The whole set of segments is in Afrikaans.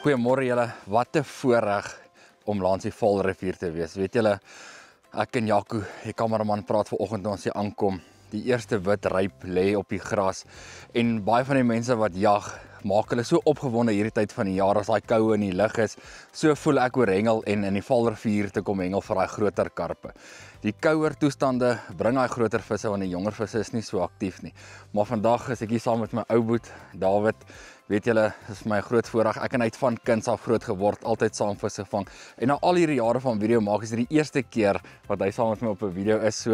Goeiemôre julle, wat 'n voorreg om langs die Valrivier te wees. Weet julle, ek en Jaco, die kameraman, praat vanoggend toe ons hier aankom. Die eerste wit ryp lê op die gras en baie van die mense wat jag, maak hulle so opgewonde hierdie tyd van die jaar as daai koue in die lug is. So voel ek oor hengel en in die Valrivier te kom hengel vir daai groter karpe. Die kouer toestande bring daai groter visse want die jonger visse is nie so aktief nie. Maar vandag is ek hier saam met my ou boet, David. Weet julle, dis vir my 'n groot voorreg. Ek en hy het van kinds af groot geword, altyd saam visse vang. En na al hierdie jare van video maak, is dit die eerste keer wat hy saam met my op 'n video is. So,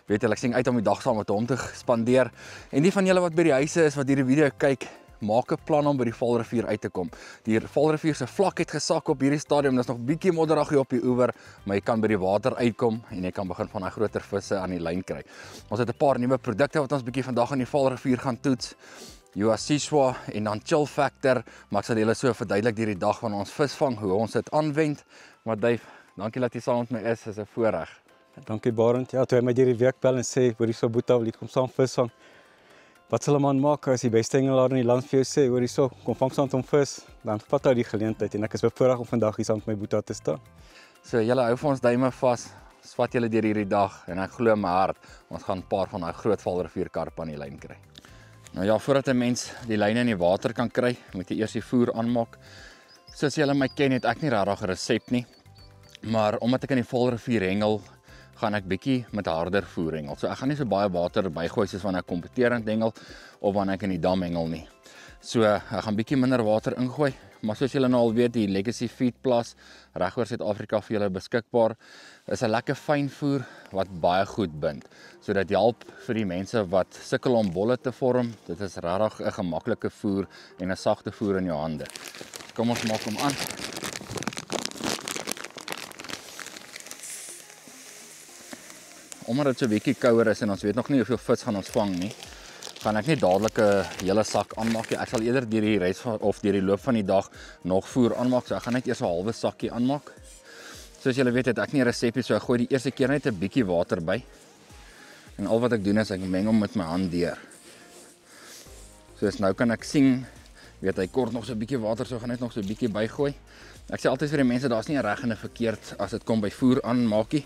weet julle, ek sien uit om die dag saam met hom te spandeer. En die van julle wat by die huise is wat hierdie video kyk, maak 'n plan om by die Valrivier uit te kom. Die Valrivier se vlak het gesak op hierdie stadium. Daar's nog bietjie modderaggie op die oewer, maar jy kan by die water uitkom en jy kan begin van daai groter visse aan die lyn kry. Ons het 'n paar nuwe produkte wat ons bietjie vandag in die Valrivier gaan toets. Uasiswa en dan Chill Factor, maar ek sal julle so verduidelik hierdie dag van ons visvang, hoe ons dit aanwend. Maar Dave, dankie dat jy saam met my is 'n voorreg. Dankie Barend. Ja, toe hy my hierdie week bel en sê, hoor hierso Boeta, wil jy kom saam visvang? Wat sal 'n man maak as die beste hengelaar in die land vir jou sê, hoor hierso, kom vang saam met hom vis, dan vat hy die geleentheid en ek is bevoorreg om vandag hier saam met my Boeta te staan. So julle hou vir ons duime vas, swat julle deur hierdie dag en ek glo in my hart, ons gaan 'n paar van daai groot Valrivier karpe aan die lyn kry. Nou ja, voordat 'n mens die lyne in die water kan kry, moet jy eers die voer aanmaak. Soos julle my ken, het ek nie regtig 'n resep nie. Maar omdat ek in die Valrivier hengel, gaan ek bietjie met harder voer hengel. So ek gaan nie so baie water bygooi soos wanneer ek kompeterend hengel of wanneer ek in die dam hengel nie. So ek gaan bietjie minder water ingooi, maar soos julle nou al weet, die Legacy Feed Plus reg oor Suid-Afrika vir julle beskikbaar, is 'n lekker fyn voer wat baie goed bind. So dit help vir die mense wat sukkel om bolle te vorm. Dit is regtig 'n gemaklike voer en 'n sagte voer in jou hande. Kom ons maak hom aan. Omdat dit so 'n bietjie kouer is en ons weet nog nie hoeveel vis gaan ons vang nie, gaan ek nie dadelik 'n hele sak aanmaak nie. Ek sal eerder deur die res van of deur die loop van die dag nog voer aanmaak. So ek gaan net eers 'n halwe sakkie aanmaak. Soos julle weet, het ek nie 'n resepie, so ek gooi die eerste keer net 'n bietjie water by. En al wat ek doen is ek meng hom met my hand deur. Soos nou kan ek sien, weet hy kort nog so 'n bietjie water, so gaan net nog so 'n bietjie bygooi. Ek sê altyd vir die mense, daar's nie 'n reg en 'n verkeerd as dit kom by voer aanmaakie.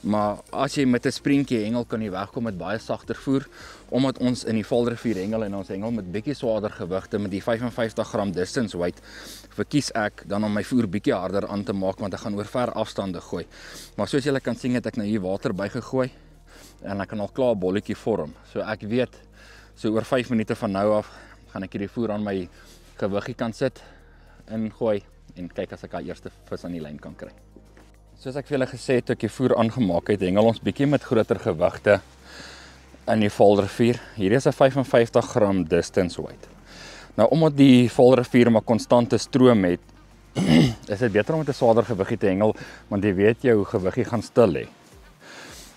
Maar as jy met 'n springkie hengel, kan jy wegkom met baie sagter voer, omdat ons in die Valrivier hengel en ons hengel met bietjie swaarder gewigte met die 55 gram distance weight, verkies ek dan om my voer bietjie harder aan te maak want ek gaan oor ver afstande gooi. Maar soos julle kan sien, het ek nou hier water bygegooi en ek kan al klaar 'n bolletjie vorm. So ek weet, so oor 5 minute van nou af gaan ek hierdie voer aan my gewiggie kan sit, ingooi en kyk as ek al eerste vis aan die lyn kan kry. Soos ek vir julle gesê het, toe ek die voer aangemaak het, hengel ons bietjie met groter gewigte in die Valrivier. Hierdie is 'n 55 gram distance weight. Nou omdat die Valrivier maar konstante stroom het, is dit beter om met 'n swaarder gewiggie te hengel, want jy weet jou gewiggie gaan stil lê.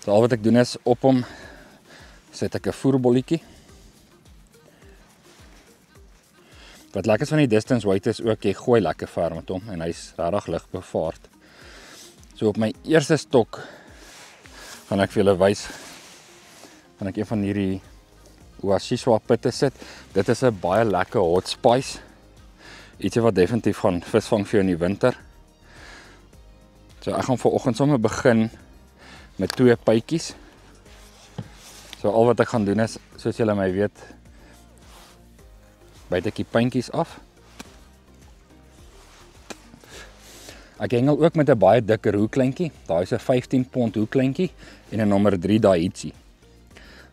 So al wat ek doen is op hom sit ek 'n voerbolletjie. Wat lekker is van die distance weight is ook, jy gooi lekker ver met hom en hy's regtig lig bevaart. So op my eerste stok gaan ek vir julle wys, gaan ek een van hierdie Uasiswa pitte sit. Dit is 'n baie lekker hot spice. Ietsie wat definitief gaan visvang vir jou in die winter. So ek gaan vanoggend sommer begin met 2 pytjies. So al wat ek gaan doen is, soos julle my weet, byt ek die puntjies af. Ek hengel ook met 'n baie dikker hoeklyntjie. Daai is 'n 15 pond hoeklyntjie en 'n nommer 3 Daiichi.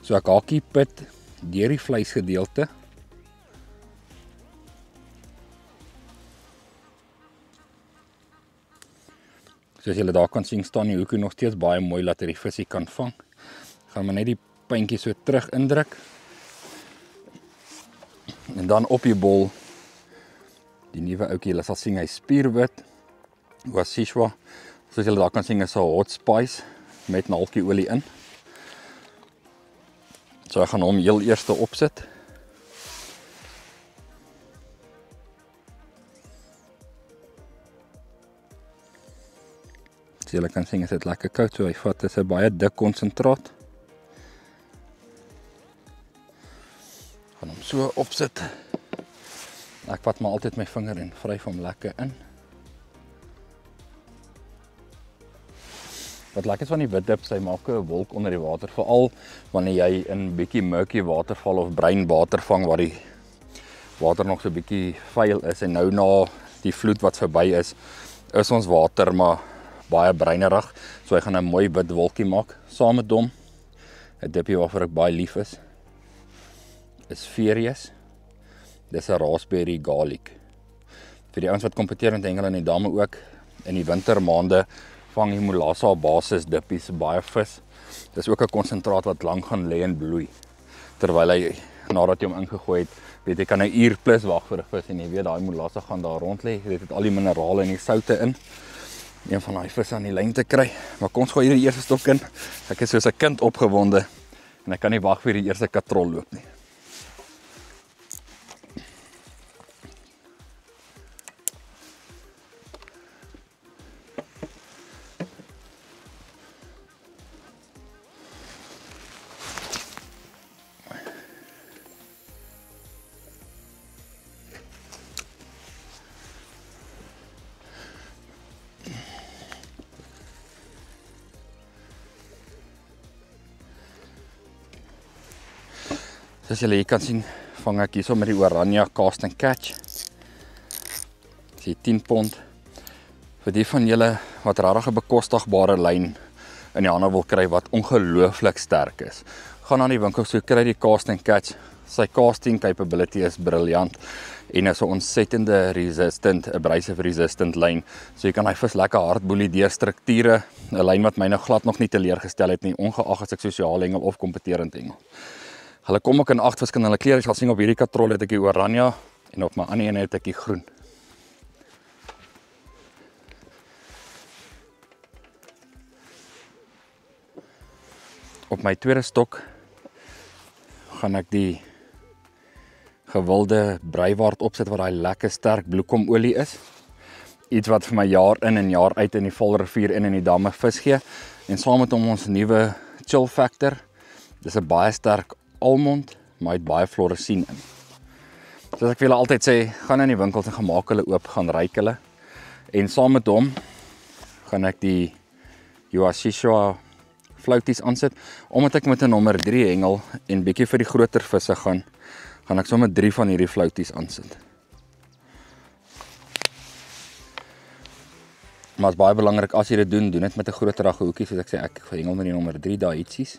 So ek haak die pit deur die vleisgedeelte. Soos julle daar kan sien, staan die hoekie nog steeds baie mooi laat hy die visie kan vang. Gaan maar net die puntjie so terug indruk. En dan op die bol, die nuwe ouetjie, julle sal sien hy spierwit. Uasiswa, soos julle daar kan sien, is 'n hot spice met 'n halfie olie in. So ek gaan hom heel eerste opsit. So julle kan sien, is dit lekker koud, so hy vat, dit is 'n baie dik konsentraat. Gaan hom so opsit. Ek vat maar altyd my vinger en vryf hom lekker in. Wat lekker is van die wit dip, hy maak 'n wolk onder die water, veral wanneer jy in bietjie murky water val of bruin water vang waar die water nog so bietjie vuil is en nou na die vloed wat verby is ons water maar baie bruinerig, so hy gaan 'n mooi wit wolkie maak. Saam met hom, 'n dipie waarvoor ek baie lief is Furious. Dis 'n raspberry garlic. Vir die ouens wat kompeteer met hengel en die damme ook, in die wintermaande vang die Molassa basis dippies baie vis. Dis ook 'n konsentraat wat lank gaan lê en bloei. Terwyl hy, nadat jy hom ingegooi het, weet jy kan 'n uur plus wag vir 'n vis en jy weet daai Molassa gaan daar rond lê. Dit het al die minerale en die soutte in. Een van daai visse aan die lyn te kry. Maar kom ons gooi hier die eerste stok in. Ek is soos 'n kind opgewonde en ek kan nie wag vir die eerste katrol loop nie. Soos julle hier kan sien, vang ek hierso met die Oranje Cast and Catch. Dis hier 10 pond. Vir die van julle wat regtig 'n bekostigbare lyn in die hande wil kry wat ongelooflik sterk is, gaan na die winkel so kry die Cast and Catch. Sy casting capability is briljant en is 'n ontsettende resistant, abrasive resistant lyn. So jy kan hy vis lekker hard boelie deur strukture, 'n lyn wat my nou glad nog nie teleurgestel het nie, ongeag as ek sosiaal hengel of kompeterend hengel. Hulle kom ook in 8 verskillende kleure. Jy sal sien op hierdie katrol het ek die oranje en op my ander een het ek die groen. Op my tweede stok gaan ek die gewilde breiwaard opsit wat daai lekker sterk bloekomolie is. Iets wat vir my jaar in en jaar uit in die Volrivier en in die damme vis gee. En saam met hom ons nuwe chill factor. Dis 'n baie sterk almond, maar het baie fluoresien in. Soos ek vir julle altyd sê, gaan in die winkels en gemaak hulle oop, gaan ryk hulle. En saam met hom gaan ek die Yoashishua flouties aansit, omdat ek met 'n nommer 3 hengel en bietjie vir die groter visse gaan ek sommer 3 van hierdie flouties aansit. Maar is baie belangrik as jy dit doen dit met 'n groterige hoekie, soos ek sê, ek hengel met die nommer 3 daai itsies.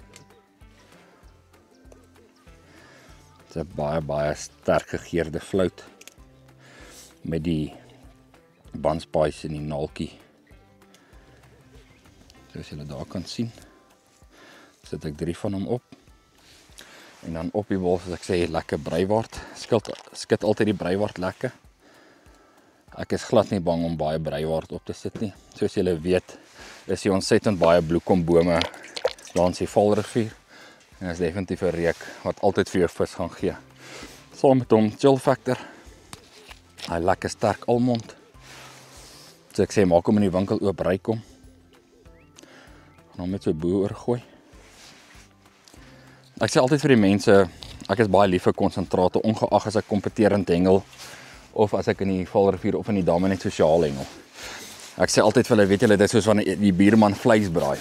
Dit is 'n baie sterk gegeurde flout met die bunspice en die naaltjie. Soos julle daar kan sien, sit ek 3 van hom op. En dan op die bol, soos ek sê, lekker breiwaard. Skit altyd die breiwaard lekker. Ek is glad nie bang om baie breiwaard op te sit nie. Soos julle weet, is hier ontsettend baie bloekombome langs die Volrivier. En is definitief 'n reuk wat altyd vir jou vis gaan gee. Saam met hom chill factor. Hy lekker sterk almond. So ek sê, maak hom in die winkel oop, ryk hom. Gaan hom met so bo oorgooi. Ek sê altyd vir die mense, ek is baie lief vir konsentrate, ongeag as ek kompeterend hengel of as ek in die Volrivier of in die damme net sosiaal hengel. Ek sê altyd vir hulle, weet julle, dit is soos wanneer die buurman vleis braai.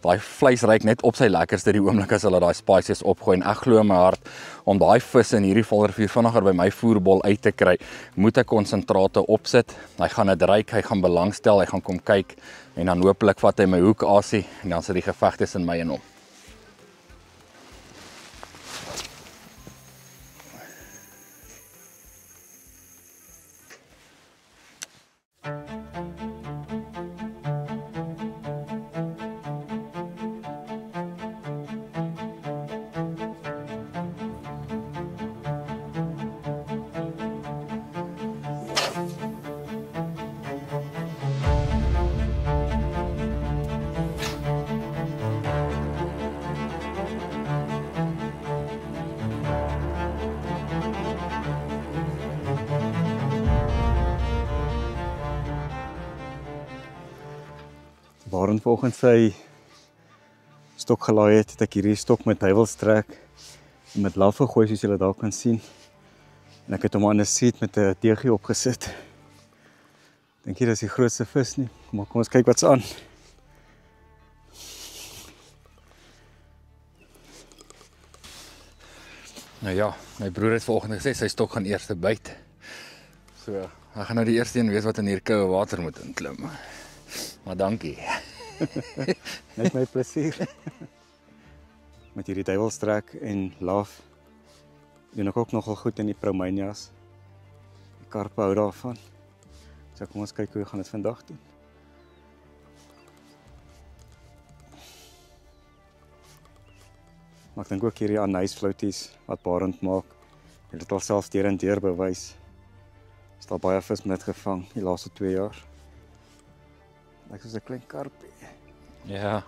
Daai vleis ryk net op sy lekkerste die oomblik as hulle daai spices opgooi en ek glo in my hart om daai vis in hierdie Volrivier vinniger by my voerbol uit te kry, moet ek konsentrate opsit. Hy gaan dit ryk, hy gaan belangstel, hy gaan kom kyk en dan hopelik vat hy my hoek asie en dan sit die geveg tussen my en hom. Barend vanoggend sy stok gelaai het ek hierdie stok met duiwelstrek en met laf gegooi soos julle daar kan sien. En ek het hom aan 'n seat met 'n deegie opgesit. Dink jy dis die grootste vis nie, maar kom ons kyk wat's aan. Nou ja, my broer het vanoggend gesê sy stok gaan eers byt. So, ek gaan nou die eerste een wees wat in hier koue water moet inklim. Maar dankie. Net my plesier. Met hierdie duiwelstrek en laaf doen ek ook nogal goed in die Promenias. Die karpe hou daarvan. So kom ons kyk hoe gaan dit vandag doen. Maar ek dink ook hierdie anysflouties wat Barend maak, het dit al self deur en deur bewys. Is al baie vis met gevang die laaste 2 jaar. Lyk soos 'n klein karpie. Ja.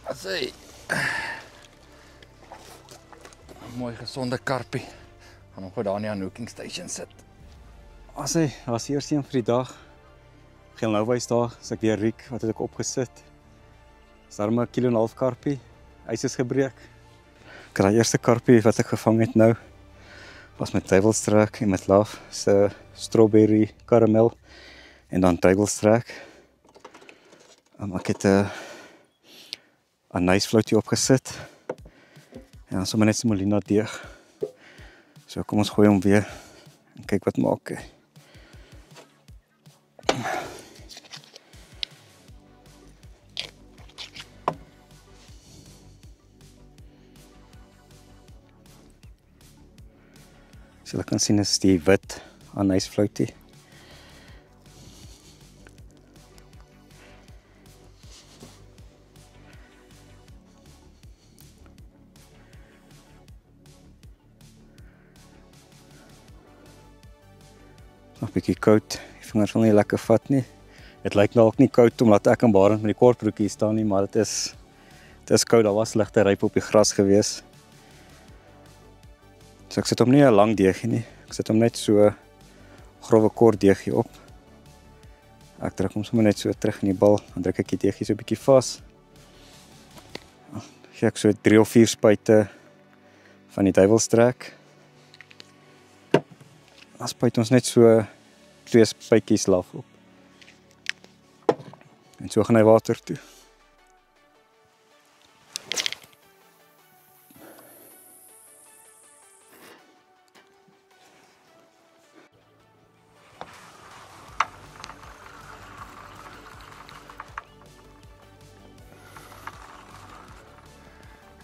Asai. Mooi gesonde karpie. Gaan hom gou daar in die Anoking Station sit. Asai, was die eerste een vir die dag. Geel nou wys daar, as ek weer riek, wat het ek opgesit. Is daar maar 1,5 kilo karpie. Ys is gebreek. Ek het die eerste karpie wat ek gevang het nou, was met duiwelstrek en met laaf, se strawberry karamel en dan duiwelstrek. Ek het 'n anysfloutie opgesit. En dan sommer net semolina deeg. So kom ons gooi hom weer en kyk wat maak hy. So jy kan sien is die wit anysfloutie. Nog 'n bietjie koud. Die vingers wil nie lekker vat nie. Dit lyk dalk nie koud omdat ek en Barend met die kortbroekie staan nie, maar dit is koud. Daar was ligte ryp op die gras gewees. So ek sit hom nie 'n lang deegie nie. Ek sit hom net so grove kort deegie op. Ek druk hom sommer net so terug in die bal, dan druk ek die deegie so 'n bietjie vas. Dan gee ek so 3 of 4 spuite van die duiwelstrek. Dan spuit ons net so 2 spuitjies laaf op. En so gaan hy water toe.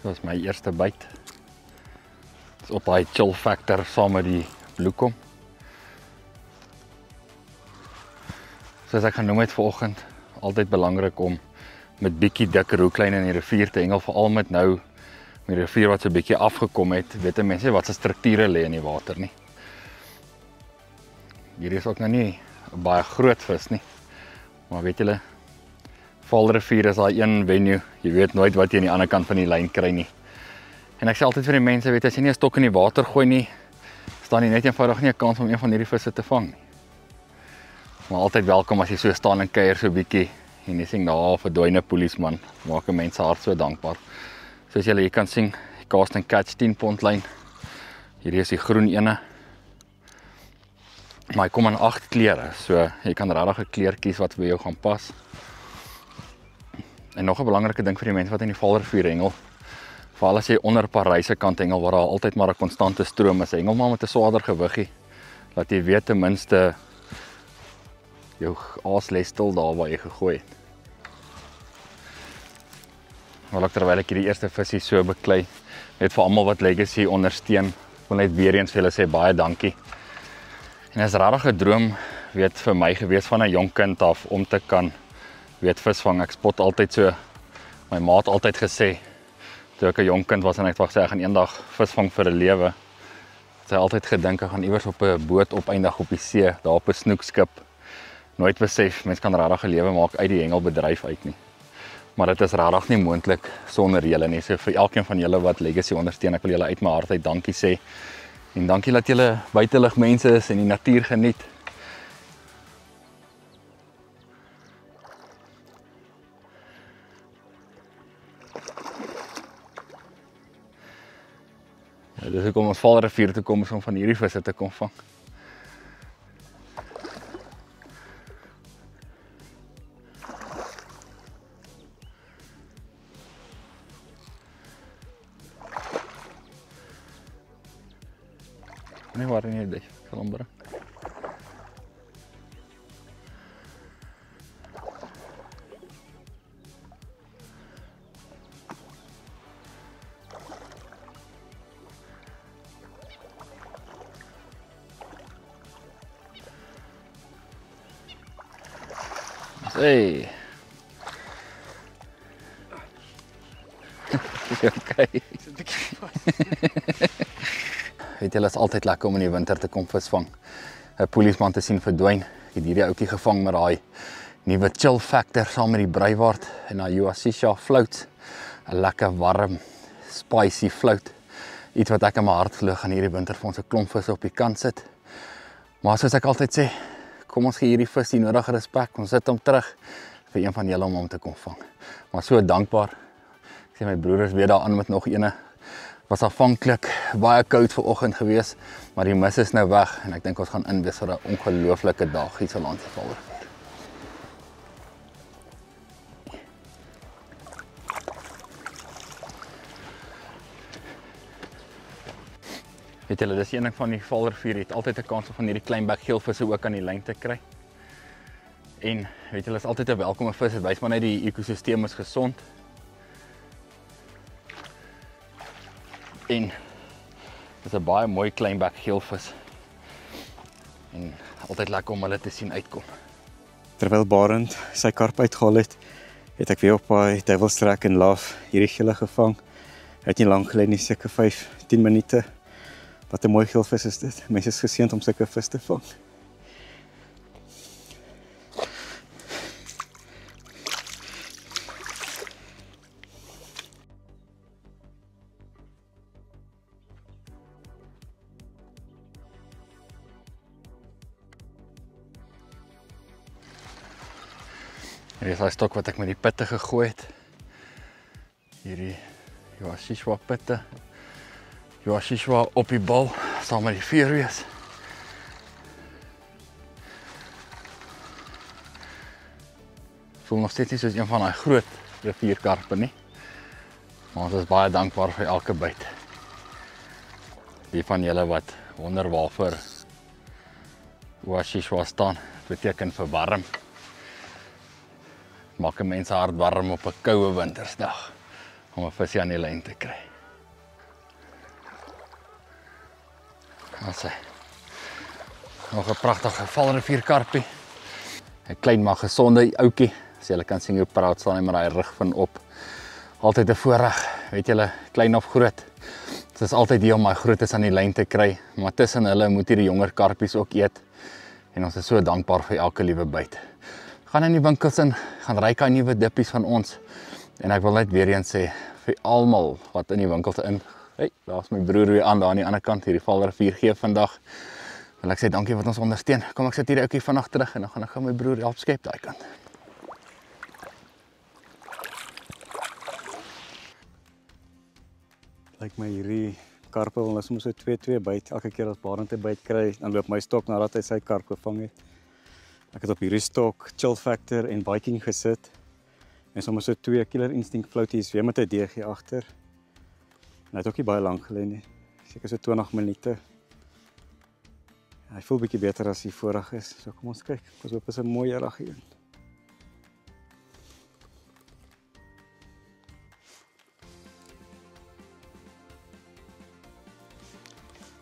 Dit was my eerste byt. Dit is op daai chill factor saam met die bloekom. Soos ek genoem het vanoggend, altyd belangrik om met bietjie dikker roeklyne in die rivier te hengel, veral met nou met die rivier wat so bietjie afgekom het, weet mense wat se strukture lê in die water nie. Hier is ook nou nie 'n baie groot vis nie. Maar weet julle, Valrivier is daai een venue, jy weet nooit wat jy aan die ander kant van die lyn kry nie. En ek sê altyd vir die mense, weet as jy nie 'n stok in die water gooi nie, staan jy net eenvoudig nie 'n kans om een van hierdie visse te vang nie. Maar altyd welkom as jy so staan en kuier so bietjie en jy sien daar 'n verdwyne polisieman, maak 'n mens se hart so dankbaar. Soos julle hier kan sien, die cast and catch 10 pond lyn. Hierdie is die groen ene. Maar hy kom in 8 kleure, so jy kan regtig 'n kleur kies wat vir jou gaan pas. En nog 'n belangrike ding vir die mense wat in die Valrivier hengel, veral as jy onder Paryse kant hengel waar daar altyd maar 'n konstante stroom is, hengel maar met 'n swaarder gewiggie, dat jy weet ten minste jou aas lê stil daar waar jy gegooi het. Maar terwyl ek hierdie eerste visie so beklei, net vir almal wat Legacy ondersteun, wil net weer eens vir hulle sê baie dankie. En is regtig 'n droom, weet vir my gewees van 'n jong kind af om te kan visvang. Ek spot altyd so, my ma het altyd gesê, toe ek 'n jong kind was en ek wou sê ek gaan eendag visvang vir 'n lewe. Sy het altyd gedink ek gaan iewers op 'n boot opeindig op die see, daar op 'n snoekskip. Nooit besef mens kan regtig 'n lewe maak uit die hengelbedryf uit nie. Maar dit is regtig nie moontlik sonder julle nie. So vir elkeen van julle wat Legacy ondersteun, ek wil julle uit my hart uit dankie sê. En dankie dat julle buitelug mense is en die natuur geniet. Ja, dis hoekom ons Valrivier toe kom is om van hierdie visse te kom vang. Nee, waar nie dit. Ek sal hom bring. Hey. Okay. Weet julle, is altyd lekker om in die winter te kom visvang. 'n Poeliesman te sien verdwyn. Ek het hierdie ouetjie gevang met daai nuwe chill factor saam met die breiwaard en daai Uasisha float. 'n Lekker warm, spicy float. Iets wat ek in my hart glo gaan hierdie winter vir ons 'n klomp visse op die kant sit. Maar soos ek altyd sê, kom ons gee hierdie vis die nodige respek. Ons sit hom terug vir een van julle om hom te kom vang. Maar so dankbaar. Ek sê my broer is weer daar aan met nog ene. Was afhanklik baie koud vanoggend gewees, maar die mis is nou weg en ek dink ons gaan inwees vir 'n ongelooflike dag hier so langs die Valrivier. Weet julle, dis een ding van die Valrivier, het altyd 'n kans om van hierdie klein bekgeelvisse ook aan die lyn te kry. En weet julle, is altyd 'n welkome vis, dit wys maar net die ekosisteem is gesond. En dis 'n baie mooi klein bekgeelvis. En altyd lekker om hulle te sien uitkom. Terwyl Barend sy karp uitgehaal het ek weer op daai duiwelstrek en laaf hierdie gele gevang. Hy het nie lank gelê nie, seker 5-10 minute. Wat 'n mooi geelvis is dit. Mense is geseënd om sulke vis te vang. Hier is daai stok wat ek met die pitte gegooi het. Hierdie Uasisha pitte. Uasisha op die bal saam met die vierwees. Voel nog steeds nie soos een van daai groot rivierkarpe nie. Maar ons is baie dankbaar vir elke byt. Die van julle wat wonder waarvoor Uasisha staan, beteken vir warm. Maak 'n mens hart warm op 'n koue wintersdag om 'n visie aan die lyn te kry. Ons sê nog 'n pragtige Valrivierkarpie. 'n Klein maar gesonde ouetjie. As julle kan sien hoe proud staan hy met daai rug van op. Altyd 'n voorreg, weet julle, klein of groot. Dit is altyd hier om my grootes aan die lyn te kry, maar tussen hulle moet hierdie jonger karpies ook eet. En ons is so dankbaar vir elke liewe byt. Gaan in die winkels in, gaan ryk daai nuwe dippies van ons. En ek wil net weer eens sê vir almal wat in die winkels in. Hey, daar's my broer weer aan die ander kant hierdie Valrivier gee vandag. Wil ek sê dankie wat ons ondersteun. Kom ek sit hierdie ouetjie vandag terug en dan gaan ek gou my broer help skep daai kant. Lyk my hierdie karpe wil ons moet so 2-2 byt. Elke keer as Barend 'n byt kry, dan loop my stok nadat hy sy karp gevang het. Ek het op hierdie stok Chill Factor en Viking gesit. En sommer so 2 Killer Instinct floaties weer met 'n DG agter. En hy het ook nie baie lank gelê nie. Seker so 20 minute. Hy voel bietjie beter as die vorige is. So kom ons kyk. Ons hoop is 'n mooi dag hier.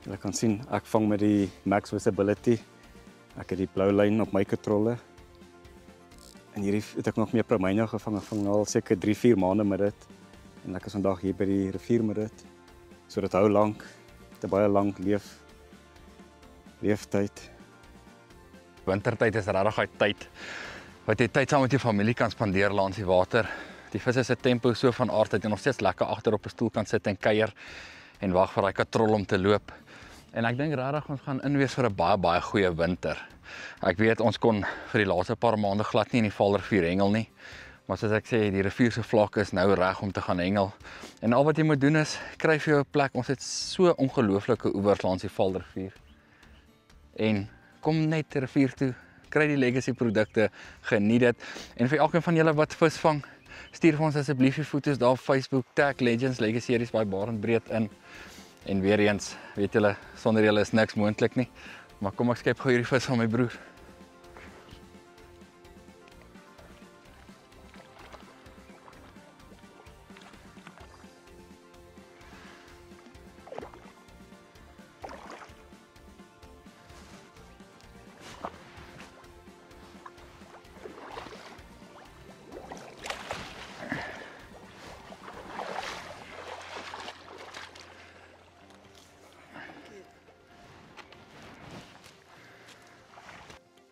Julle kan sien, ek vang met die Max Visibility. Ek het die blou lyn op my katrolle. En hierdie het ek nog meer Promynio gevang. Ek vang al seker 3-4 maande met dit. En ek is vandag hier by die rivier met dit. So dit hou lank. Dit 'n baie lank leeftyd. Wintertyd is regtig daai tyd wat jy tyd saam met jou familie kan spandeer langs die water. Die visse se tempo so van aard dat jy nog steeds lekker agter op 'n stoel kan sit en kuier en wag vir daai katrol om te loop. En ek dink regtig ons gaan inwees vir 'n baie goeie winter. Ek weet ons kon vir die laaste paar maande glad nie in die Valrivier hengel nie, Maar soos ek sê, die rivier se vlak is nou reg om te gaan hengel. En al wat jy moet doen is, kry vir jou 'n plek. Ons het so ongelooflike oewers langs die Valrivier. En kom net rivier toe, kry die Legacy produkte, geniet dit. En vir elkeen van julle wat vis vang, stuur vir ons asseblief die foto's daar op Facebook, tag Legends Legacy Series by Barendbreed in. En weer eens, weet julle, sonder julle is niks moontlik nie. Maar kom ek skep gou hierdie vis van my broer.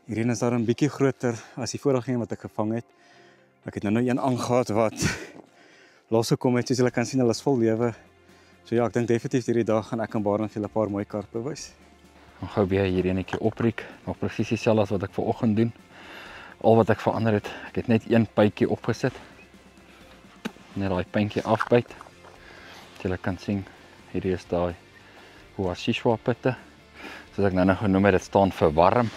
Hierdie is daar 'n bietjie groter as die vorige een wat ek gevang het. Ek het nou een aangehaat wat losgekom het, soos julle kan sien, hulle is vol lewe. So ja, ek dink definitief hierdie dag gaan ek en Barend vir julle 'n paar mooi karpe wys. Dan gou weer hier enetjie opreek, nog presies dieselfde as wat ek vanoggend doen. Al wat ek verander het, ek het net een bytjie opgesit. Net daai puntjie afbyt. Julle kan sien, hierdie is daai Huasishwa pitte. Soos ek nou genoem het, dit staan vir warm.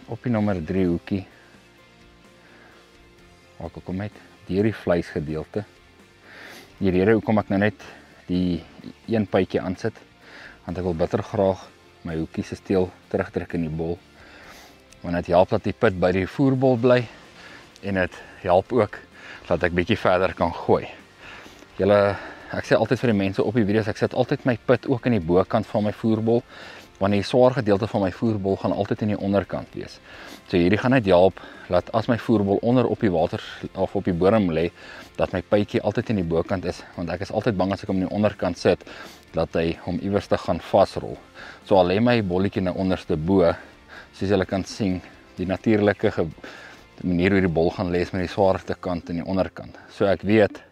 Op die nommer 3 hoekie. Waar ek kom met deur die vleisgedeelte. Die rede hoekom ek nou net die een pytjie aansit, want ek wil bitter graag my hoekie se steel terugtrek in die bol. Want dit help dat die pit by die voerbol bly en dit help ook dat ek bietjie verder kan gooi. Ek sê altyd vir die mense op die video's, ek sit altyd my pit ook in die bokant van my voerbol, want die swaar gedeelte van my voerbol gaan altyd in die onderkant wees. So hierdie gaan net help dat as my voerbol onder op die water of op die bodem lê, dat my pytjie altyd in die bokant is, want ek is altyd bang as ek hom in die onderkant sit dat hy hom iewers te gaan vasrol. So al lê my bolletjie nou onderste bo, soos julle kan sien, die natuurlike manier hoe die bol gaan lê is met die swaarste kant in die onderkant. So ek weet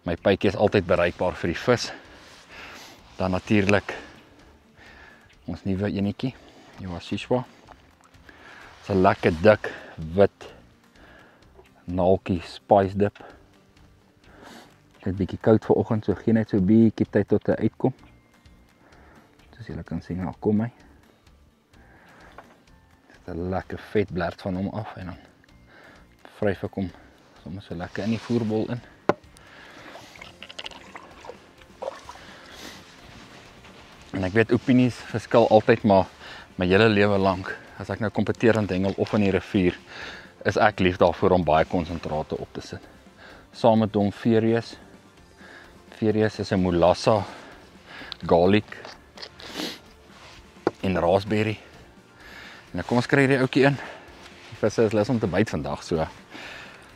my pytjie is altyd bereikbaar vir die vis. Dan natuurlik ons nuwe enetjie, Huasishwa. Dit's 'n lekker dik wit naaltjie spice dip. Dit is bietjie koud vanoggend, so gee net so 'n bietjie tyd tot hy uitkom. Soos julle kan sien, nou kom hy. Dit 'n lekker vet blerd van hom af en dan vryf ek hom sommer so lekker in die voerbol in. En ek weet opinies verskil altyd, maar my hele lewe lank, as ek nou kompeterend hengel of in die rivier, is ek lief daarvoor om baie konsentrate op te sit. Saam met hom Furious. Furious is 'n molassa, garlic en raspberry. En kom ons kry hierdie ouetjie in. Die visse is lus om te byt vandag, so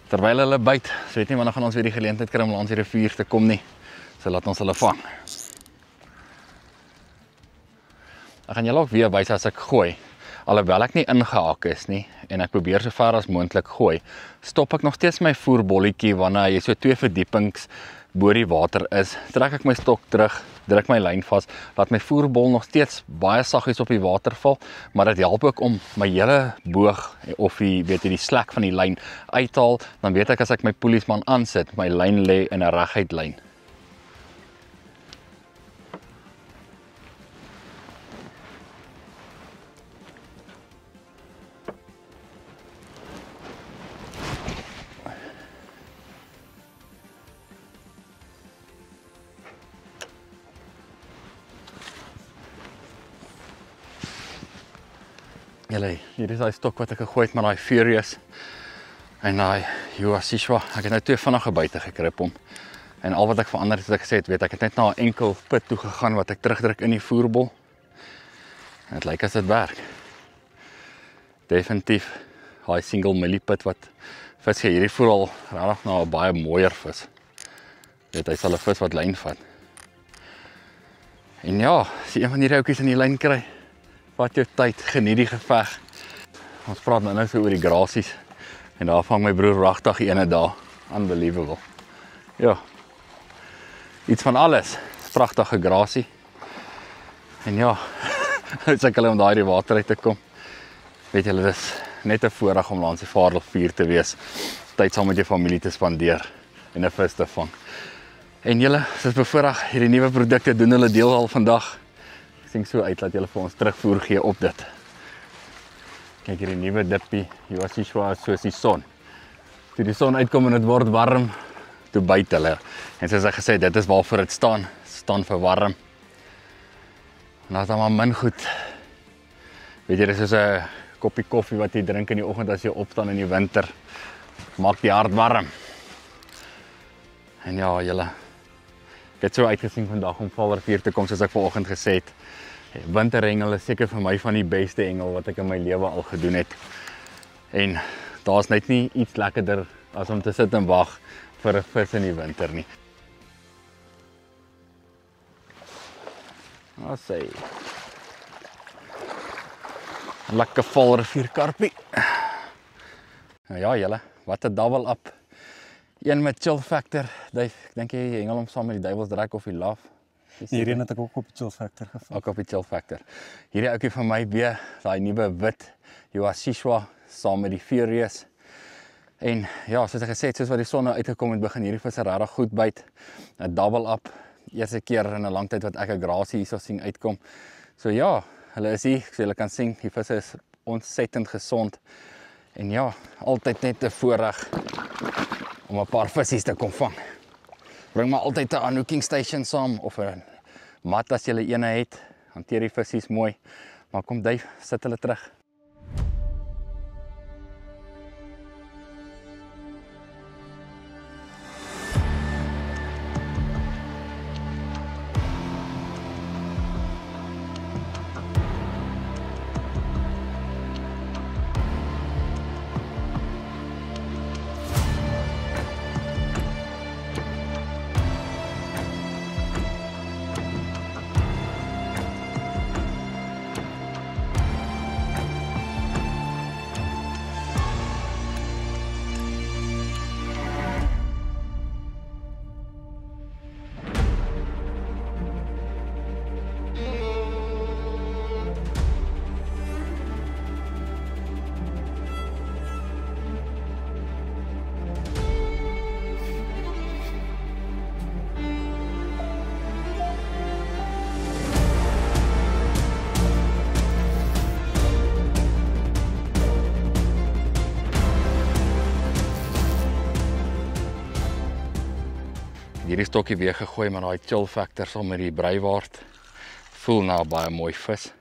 terwyl hulle byt, so weet nie wanneer gaan ons weer die geleentheid kry om langs die rivier te kom nie. So laat ons hulle vang. Ek gaan julle ook weer wys as ek gooi. Alhoewel ek nie ingehaak is nie en ek probeer so ver as moontlik gooi, stop ek nog steeds my voerbolletjie wanneer hy so 2 verdiepings bo die water is. Trek ek my stok terug, druk my lyn vas, laat my voerbol nog steeds baie saggies op die water val, maar dit help ook om my hele boog of die slek van die lyn uithaal. Dan weet ek as ek my poeliesman aansit, my lyn lê in 'n reguit lyn. Hier is daai stok wat ek gegooi het met daai Furious en daai Huasishwa. Ek het nou 2 vinnige buite gekry hom. En al wat ek verander het, ek gesê het, weet ek het net na 'n enkel pit toe gegaan wat ek terugdruk in die voerbol. En dit lyk as dit werk. Definitief daai single millipit wat vis gee. Hierdie voel al regtig na 'n baie mooier vis. Dit hy sal 'n vis wat lyn vat. En ja, as jy een van hierdie ouetjies in die lyn kry, vat jou tyd, geniet die geveg. Ons praat nou so oor die grasies. En daar vang my broer wagtig ene daar. Unbelievable. Ja. Iets van alles. Pragtige grasie. En ja, nou is ek hulle om daai die water uit te kom. Weet julle, dis net 'n voorreg om langs die Vaardelrivier te wees, tyd saam met jou familie te spandeer en 'n vis te vang. En julle, soos bevoorreg, hierdie nuwe produkte doen hulle deel al vandag. Ek sien so uit dat julle vir ons terugvoer gee op dit. Kyk hierdie nuwe dippie, Iwasishwa soos die son. Toe die son uitkom en dit word warm, toe byt hulle. En soos ek gesê, dit is waarvoor dit staan vir warm. En dan is daar maar min goed. Weet jy, dis soos 'n koppie koffie wat jy drink in die oggend as jy opstaan in die winter. Maak die hart warm. En ja, julle, ek het so uitgesien vandag om Vaardelrivier te kom, soos ek vanoggend gesê het. Winterhengel is seker vir my van die beste hengel wat ek in my lewe al gedoen het. En daar's net nie iets lekkerder as om te sit en wag vir 'n vis in die winter nie. Wat sê jy? Lekker Vaardelrivier karpie. Nou ja, julle, wat 'n double up. Een met chill factor. Ek dink jy hengel hom saam met die duivelsdraak of die laf. Hierheen het ek ook op die chill factor gevang. Ook op die chill factor. Hierdie ouetjie van my weer, daai nuwe wit Iwasishwa saam met die Furious. En ja, soos ek gesê het, soos wat die son nou uitgekom het, begin hierdie visse regtig goed byt. 'n double up. Eerste keer in 'n lang tyd wat ek 'n grasie hierso sien uitkom. So ja, hulle is hier, so julle kan sien, die visse is ontsettend gesond. En ja, altyd net 'n voorreg om 'n paar vissies te kom vang. Bring maar altyd 'n unhooking station saam of 'n mat as jy eene het. Hanteer die vissies mooi. Maar kom Dave, sit hulle terug. Hierdie stokkie weer gegooi met daai chill factor saam met die breiwaard. Voel nou baie mooi vis.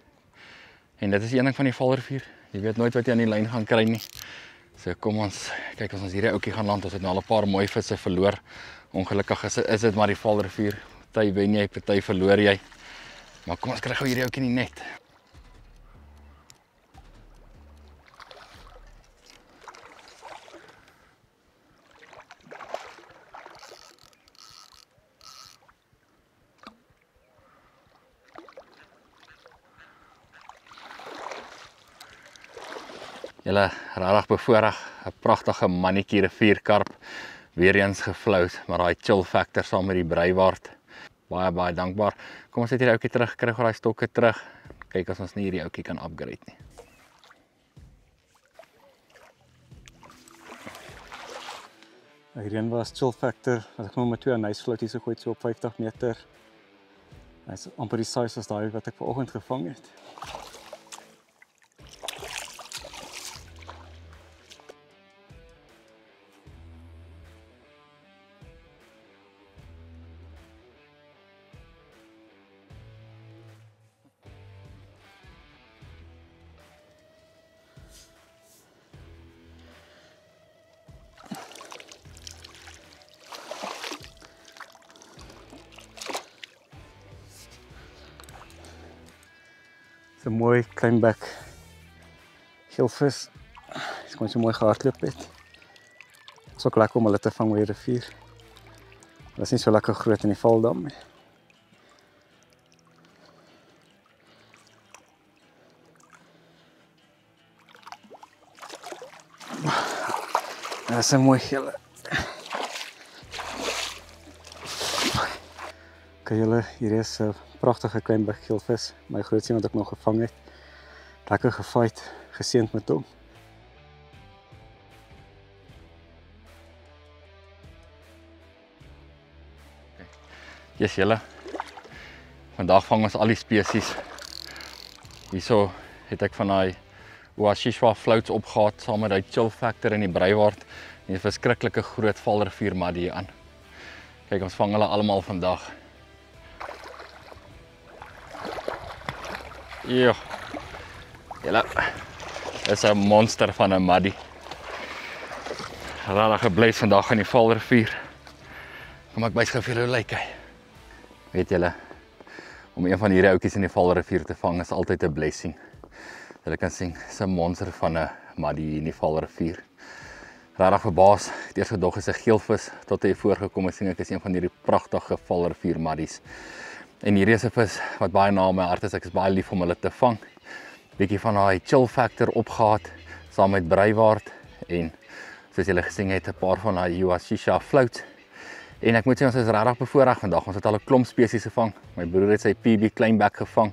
En dit is een ding van die Vaardelrivier. Jy weet nooit wat jy aan die lyn gaan kry nie. So kom ons kyk as ons hierdie ouetjie gaan land. Ons het nou al 'n paar mooi visse verloor. Ongelukkig is dit maar die Vaardelrivier. Party wen jy, party verloor jy. Maar kom ons kry gou hierdie ouetjie in die net. Julle regtig bevoorreg, 'n pragtige mannetjie rivierkarp, weer eens geflout, maar daai chill factor saam met die breiwaard. Baie dankbaar. Kom ons sit hierdie ouetjie terug, kry gou daai stokke terug. Kyk as ons nie hierdie ouetjie kan upgrade nie. Hierheen was chill factor, as ek nou met 2 nice floaties gegooi so op 50 meter. Hy's amper die size as daai wat ek vanoggend gevang het. So mooi klein bek geelvis. Is gewoon so mooi gehardloop het. Het is ook lekker om hulle te vang by die rivier. Hulle is nie so lekker groot in die Valdam nie. Dat is 'n mooi gele. Kyk julle, hier is 'n pragtige klein bek geelvis. My grootste wat ek nog gevang het. Lekker gefight, geseënd met hom. Yes, julle. Vandag vang ons al die spesies. Hierso het ek van daai Oashishwa floats opgehaat saam met die chill factor in die breiwaard en 'n verskriklike groot valrivier maddy hier aan. Kyk, ons vang hulle almal vandag. Ja. Julle, is 'n monster van 'n maddy. Rarig gebleis vandag in die valrivier. Kom ek wys gou vir julle hoe lyk hy. Weet julle, om een van hierdie oudjies in die valrivier te vang is altyd 'n blessing. Julle kan sien, is 'n monster van 'n maddy in die valrivier. Rarig verbaas, het eers gedog is 'n geelvis tot hy voorgekom het, sien ek is een van hierdie pragtige valrivier maddies. En hierdie is 'n vis wat baie na my hart is, ek is baie lief om hulle te vang. Bietjie van daai chill factor opgehaat saam met breiwaard en soos julle gesien het, 'n paar van daai Oashishwa floats. En ek moet sê ons is regtig bevoorreg vandag. Ons het al 'n klomp spesies gevang. My broer het sy PB kleinbek gevang.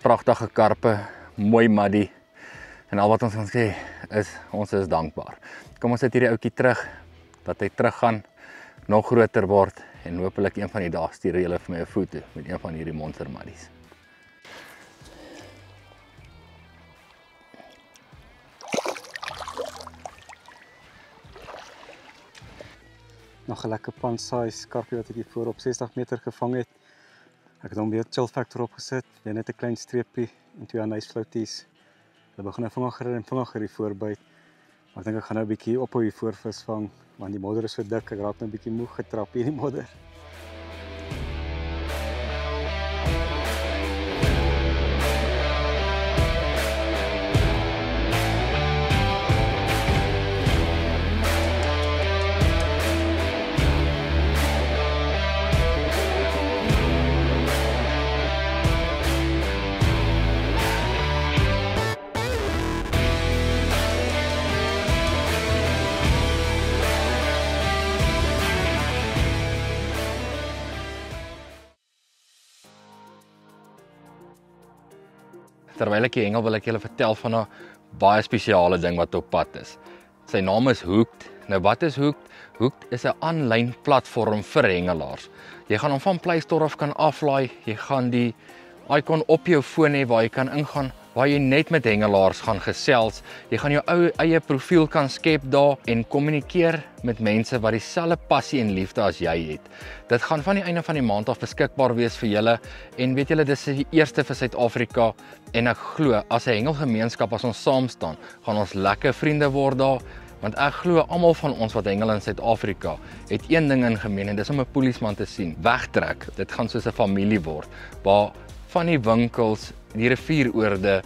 Pragtige karpe, mooi maddy. En al wat ons kan sê is ons is dankbaar. Kom ons sit hierdie ouetjie terug, dat hy teruggaan, nog groter word en hopelik een van die dae stuur julle vir my 'n foto met een van hierdie monster maddies. Nog 'n lekker pan size karpie wat ek hier voor op 60 meter gevang het. Ek het hom weer chill factor opgesit, weer net 'n klein streepie en 2 nice floaties. Hulle begin vinniger hier voorbyt. Maar ek dink ek gaan nou 'n bietjie ophou hier voor vis vang, want die modder is so dik, ek raak nou 'n bietjie moeg getrap hier in die modder. Terwyl ek hier hengel wil ek julle vertel van 'n baie spesiale ding wat op pad is. Sy naam is Hooked. Nou wat is Hooked? Hooked is 'n aanlyn platform vir hengelaars. Jy gaan hom van Play Store af kan aflaai. Jy gaan die icon op jou foon hê waar jy kan ingaan, waar jy net met hengelaars gaan gesels. Jy gaan jou eie profiel kan skep daar en kommunikeer met mense wat dieselfde passie en liefde as jy het. Dit gaan van die einde van die maand af beskikbaar wees vir julle en weet julle dis die eerste vir Suid-Afrika en ek glo as 'n hengelgemeenskap as ons saam staan, gaan ons lekker vriende word daar. Want ek glo almal van ons wat hengel in Suid-Afrika het een ding in gemeen en dis om 'n polisieman te sien wegtrek. Dit gaan soos 'n familie word waar van die winkels, die rivieroorde,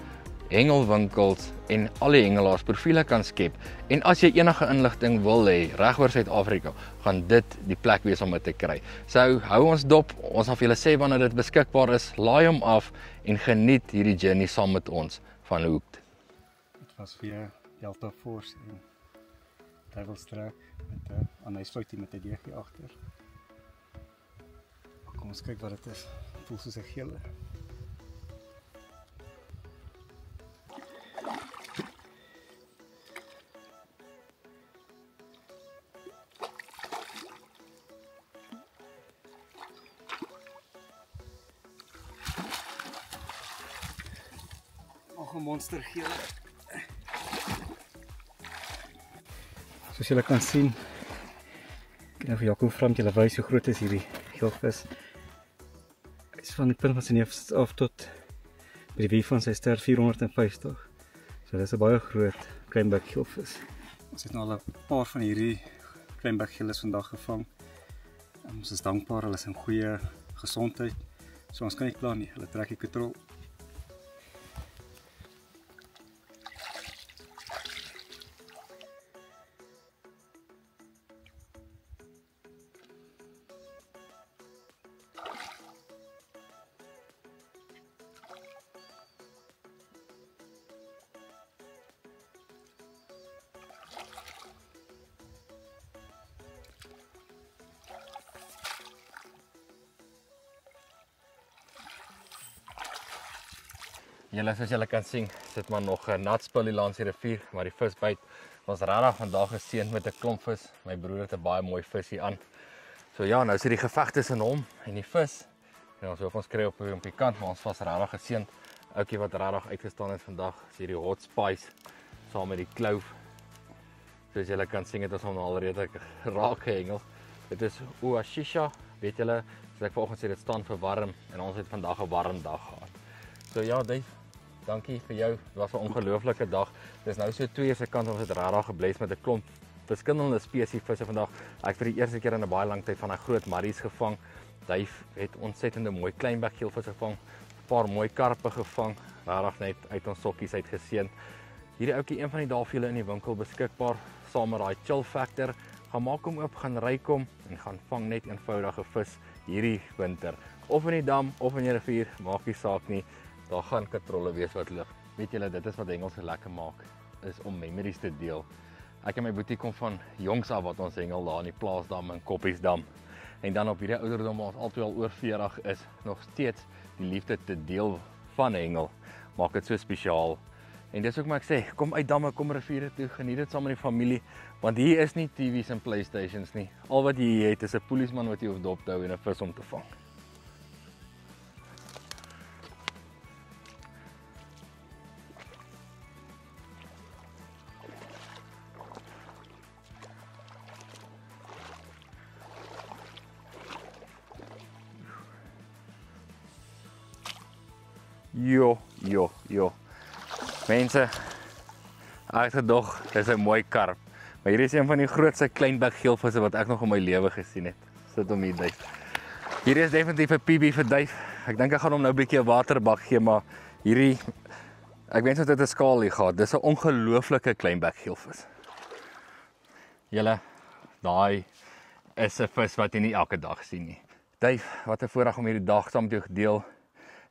hengelwinkels en al die hengelaars profiele kan skep. En as jy enige inligting wil hê reg oor Suid-Afrika, gaan dit die plek wees om dit te kry. So hou ons dop, ons gaan vir julle sê wanneer dit beskikbaar is, laai hom af en geniet hierdie journey saam met ons van Hooked. Dit was weer Delta Force en Devil's-Track met 'n aanhuisfloutie met 'n DG agter. Kom ons kyk wat dit is. Voel soos 'n gele. Nog 'n monster gele. Soos julle kan sien, ek nou vir Jaco vra om julle wys hoe groot is hierdie geelvis. Hy is van die punt van sy neus af tot by die wie van sy ster 450. So dis 'n baie groot kleinbek geelvis. Ons het nou al 'n paar van hierdie kleinbek geelvis vandag gevang. Ons is dankbaar, hulle is in goeie gesondheid. So ons kan nie kla nie, hulle trek die katrol. Julle soos julle kan sien, sit maar nog 'n nat spul hier langs die rivier, maar die visbyt was regtig vandag geseënd met 'n klomp vis. My broer het 'n baie mooi vis hier aan. So ja, nou sit die geveg tussen hom en die vis. En ons hoef ons kry op die kant, maar ons was regtig geseënd. Ouetjie wat regtig uitgestaan het vandag, is hierdie hot spice saam met die kloof. Soos julle kan sien het ons hom alreeds raak gehengel. Dit is Uwashisha, weet julle, soos ek vanoggend sê, dit staan vir warm en ons het vandag 'n warm dag gehad. So ja, Dave, dankie vir jou. Dit was 'n ongelooflike dag. Dis nou so 2 se kant ons het regtig gebless met 'n klomp verskillende spesies visse vandag. Ek vir die eerste keer in 'n baie lang tyd van 'n groot marries gevang. Dave het ontsettende mooi kleinbekgeelvisse gevang, 'n paar mooi karpe gevang, regtig net uit ons sokkies uit geseën. Hierdie ouetjie, een van die dae vir julle in die winkel beskikbaar, saam met daai chill factor. Gaan maak hom oop, gaan ryk hom en gaan vang net eenvoudige vis hierdie winter. Of in die dam of in die rivier, maak nie saak nie. Daar gaan katrolle wees wat loop. Weet julle, dit is wat hengel so lekker maak, is om memories te deel. Ek en my boetie kom van jongs af wat ons hengel daar in die Plaasdam en Koppiesdam. En dan op hierdie ouderdom waar ons altyd al oor 40 is, nog steeds die liefde te deel van hengel, maak dit so spesiaal. En dis ook maar ek sê, kom uit damme, kom riviere toe, geniet dit saam met die familie, want hier is nie TV's en PlayStations nie. Al wat jy hier het is 'n polisieman wat jy hoef dop te hou en 'n vis om te vang. Jo. Mense, agterdog, dis 'n mooi karp. Maar hier is een van die grootste kleinbekgeelvisse wat ek nog in my lewe gesien het. Sit hom hier, Dave. Hier is definitief 'n PB vir Dave. Ek dink ek gaan hom nou 'n bietjie 'n waterbak gee, maar hierdie, ek wens dit het 'n skaal hier gehad. Dis 'n ongelooflike kleinbekgeelvis. Julle, daai is 'n vis wat jy nie elke dag sien nie. Dave, wat 'n voorreg om hierdie dag saam met jou gedeel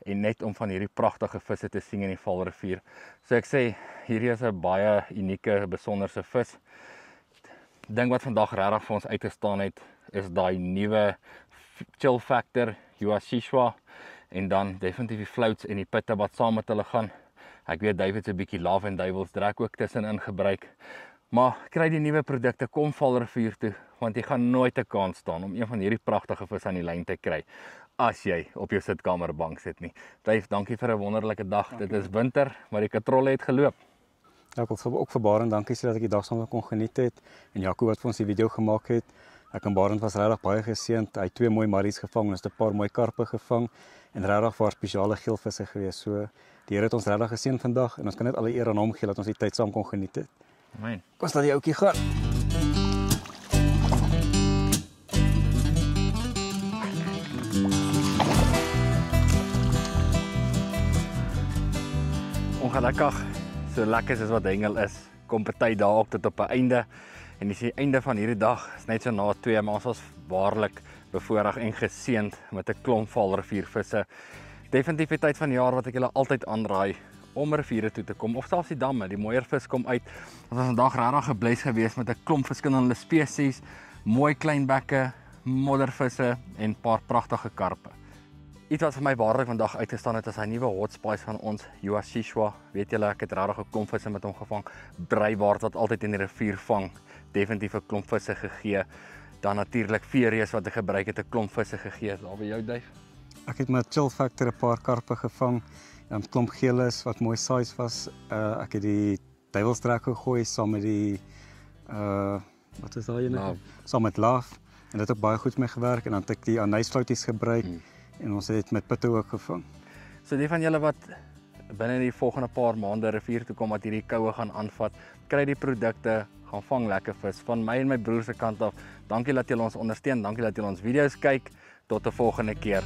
en net om van hierdie pragtige visse te sien in die Vaalrivier. So ek sê, hierdie is 'n baie unieke, besonderse vis. Ding wat vandag regtig vir ons uitgestaan het, is daai nuwe chill factor, Uwashisha, en dan definitief die floats en die pitte wat saam met hulle gaan. Ek weet Dave het 'n bietjie Love and Devil's Drag ook tussenin gebruik. Maar kry die nuwe produkte, kom Vaalrivier toe, want jy gaan nooit 'n kans staan om een van hierdie pragtige vis aan die lyn te kry as jy op jou sitkamerbank sit nie. Dave, dankie vir 'n wonderlike dag. Dankie. Dit is winter, maar die katrolle het geloop. Ja, ek wil ook vir Barend dankie sê dat ek die dag saam kon geniet het en Jaco wat vir ons die video gemaak het. Ek en Barend was regtig baie geseënd. Hy het 2 mooi marries gevang en ons het 'n paar mooi karpe gevang en regtig vir spesiale geelvisse gewees. So die Here het ons regtig geseën vandag en ons kan net alle eer aan hom gee dat ons die tyd saam kon geniet het. Amen. Kom staan die ouetjie gaan. Ongelukkig, so lekker soos wat hengel is, kom party dae ook tot op 'n einde. En dis die einde van hierdie dag, is net so na 2, maar ons was waarlik bevoorreg en geseënd met 'n klomp Vaalriviervisse. Definitief die tyd van die jaar wat ek julle altyd aanraai om riviere toe te kom, of selfs die damme, die mooier vis kom uit. Ons was vandag regtig gebless geweest met 'n klomp verskillende spesies, mooi kleinbekke, moddervisse en 'n paar pragtige karpe. Iets wat vir my waarlik vandag uitgestaan het, is hy nuwe hot spice van ons, Uwashisha. Weet julle, ek het regtig 'n klomp visse met hom gevang. Breiwaard wat altyd in die rivier vang, definitief 'n klomp visse gegee. Dan natuurlik veerees wat ek gebruik het, 'n klomp visse gegee. Daar by jou, Dave? Ek het met chill factor 'n paar karpe gevang. 'n Klomp geelis wat mooi size was. Ek het die Devil's Drag gegooi saam met die wat is daai ene? Saam met Love en dit het baie goed mee gewerk en dan het ek die anysflouties gebruik en ons het met pitte ook gevang. So die van julle wat binne die volgende paar maande rivier toe kom wat hierdie koue gaan aanvat, kry die produkte, gaan vang lekker vis. Van my en my broer se kant af, dankie dat julle ons ondersteun, dankie dat julle ons video's kyk. Tot 'n volgende keer.